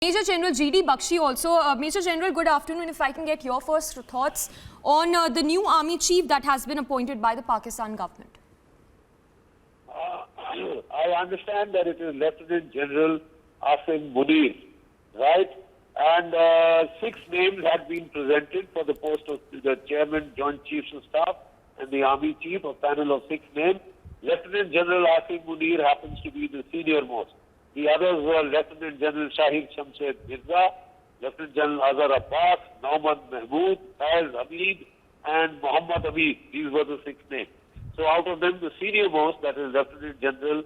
Major General G.D. Bakshi also. Major General, good afternoon. If I can get your first thoughts on the new army chief that has been appointed by the Pakistan government. I understand that it is Lieutenant General Asim Munir, right? And 6 names had been presented for the post of the Chairman, Joint Chiefs of Staff and the Army Chief, a panel of 6 names. Lieutenant General Asim Munir happens to be the senior most. The others were Lieutenant General Shahid Shamshed Mirza, Lieutenant General Azhar Abbas, Nauman Mahmood, Faiz Hamid, and Muhammad Hamid. These were the 6 names. So out of them, the senior most, that is Lieutenant General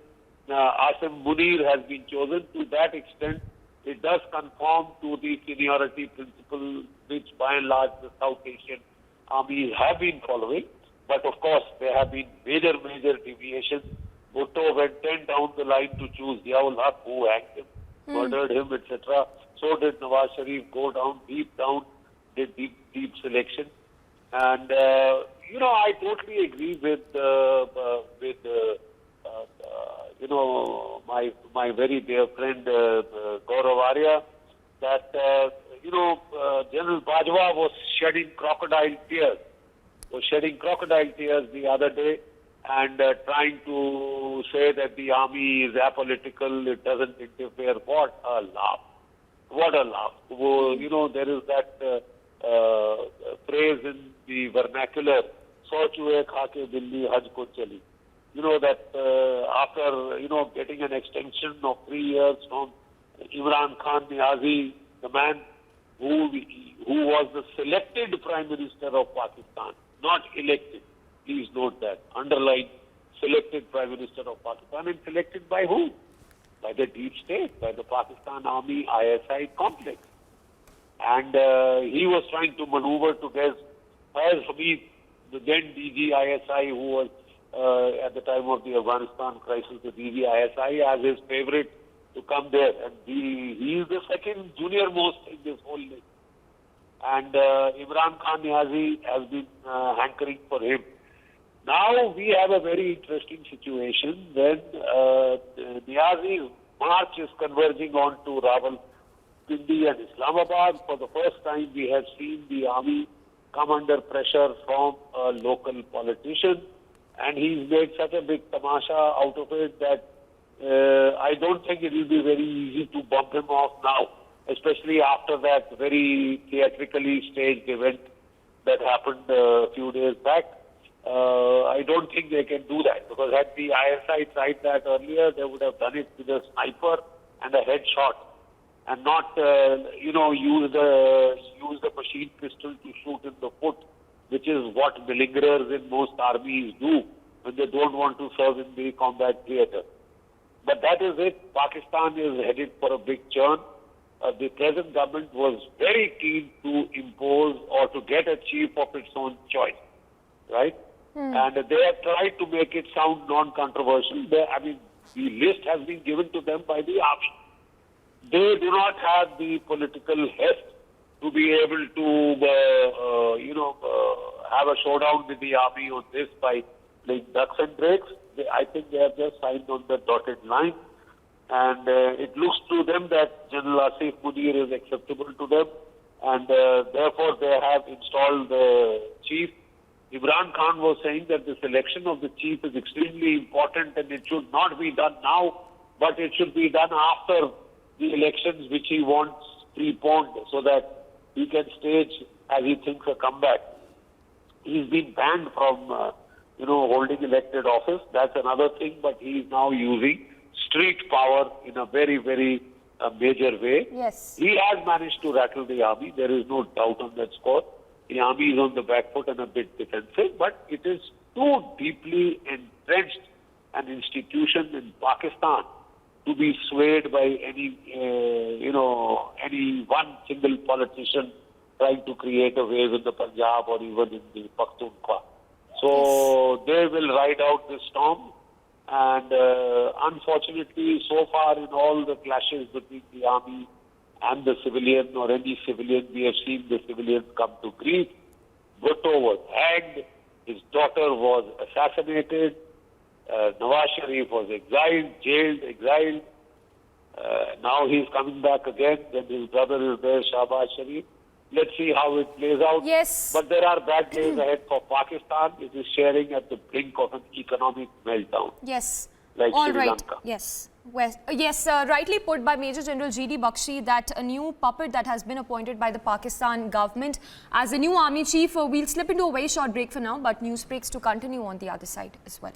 Asim Munir, has been chosen. To that extent, it does conform to the seniority principle which by and large the South Asian armies have been following. But of course, there have been major deviations. Bhutto went 10 down the line to choose Ziaul Haq, who hanged him, murdered him, etc. So did Nawaz Sharif go down, did deep selection. And, I totally agree with my very dear friend Gaurav Arya that, General Bajwa was shedding crocodile tears the other day and trying to say that the army is apolitical, it doesn't interfere. What a laugh. What a laugh. There is that phrase in the vernacular, "So chuhe kha ke billi haj ko chali." That after, getting an extension of 3 years from Imran Khan Niazi, the man who was the selected Prime Minister of Pakistan, not elected. Please note that. Underline, selected Prime Minister of Pakistan. And selected by who? By the deep state, by the Pakistan Army ISI complex. And he was trying to maneuver to get Faiz Hamid, the then DG ISI, who was at the time of the Afghanistan crisis, the DG ISI, as his favorite to come there. And he is the second junior most in this whole list. And Imran Khan Niazi has been hankering for him. Now we have a very interesting situation when Niazi's march is converging on to Rawalpindi and Islamabad. For the first time, we have seen the army come under pressure from a local politician, and he's made such a big tamasha out of it that I don't think it will be very easy to bump him off now, especially after that very theatrically staged event that happened a few days back. I don't think they can do that, because had the ISI tried that earlier, they would have done it with a sniper and a headshot, and not, use the machine pistol to shoot in the foot, which is what malingerers in most armies do when they don't want to serve in the combat theater. But that is it. Pakistan is headed for a big churn. The present government was very keen to impose or to get a chief of its own choice, right? And they have tried to make it sound non-controversial. The list has been given to them by the army. They do not have the political heft to be able to, have a showdown with the army on this by playing ducks and drakes. I think they have just signed on the dotted line. And it looks to them that General Asif Munir is acceptable to them. And therefore, they have installed the chief. Imran Khan was saying that the selection of the chief is extremely important and it should not be done now, but it should be done after the elections, which he wants preponed so that he can stage, as he thinks, a comeback. He's been banned from, holding elected office. That's another thing, but he is now using street power in a very major way. Yes. He has managed to rattle the army. There is no doubt on that score. The army is on the back foot and a bit defensive, but it is too deeply entrenched an institution in Pakistan to be swayed by any one single politician trying to create a wave in the Punjab or even in the Pakhtunkhwa. So they will ride out this storm. And unfortunately, so far in all the clashes between the army and the civilian or any civilian, we have seen the civilians come to grief. Bhutto was hanged, his daughter was assassinated, Nawaz Sharif was exiled, jailed, exiled. Now he's coming back again. Then his brother is there, Shahbaz Sharif. Let's see how it plays out. Yes. But there are bad days ahead for Pakistan. It is sharing at the brink of an economic meltdown. Yes. Like All Sri right. Lanka. Yes. Yes, rightly put by Major General G.D. Bakshi that a new puppet that has been appointed by the Pakistan government as a new army chief. We'll slip into a very short break for now, but news breaks to continue on the other side as well.